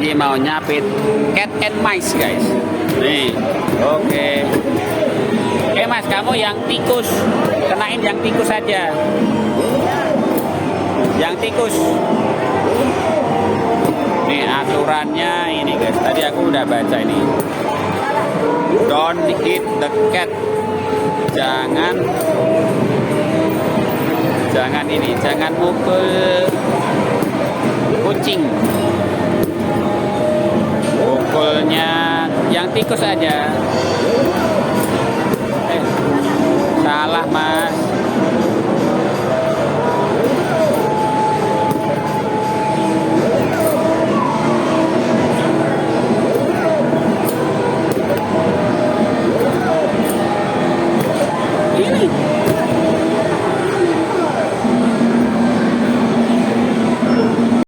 Ini mau nyapit cat and mice guys. Nih, oke. Mas, kamu yang tikus, kenain yang tikus saja. Yang tikus. Nih aturannya ini guys. Tadi aku udah baca ini. Don't hit the cat. Jangan mukul kucing. Pukulnya yang tikus aja. Salah mas.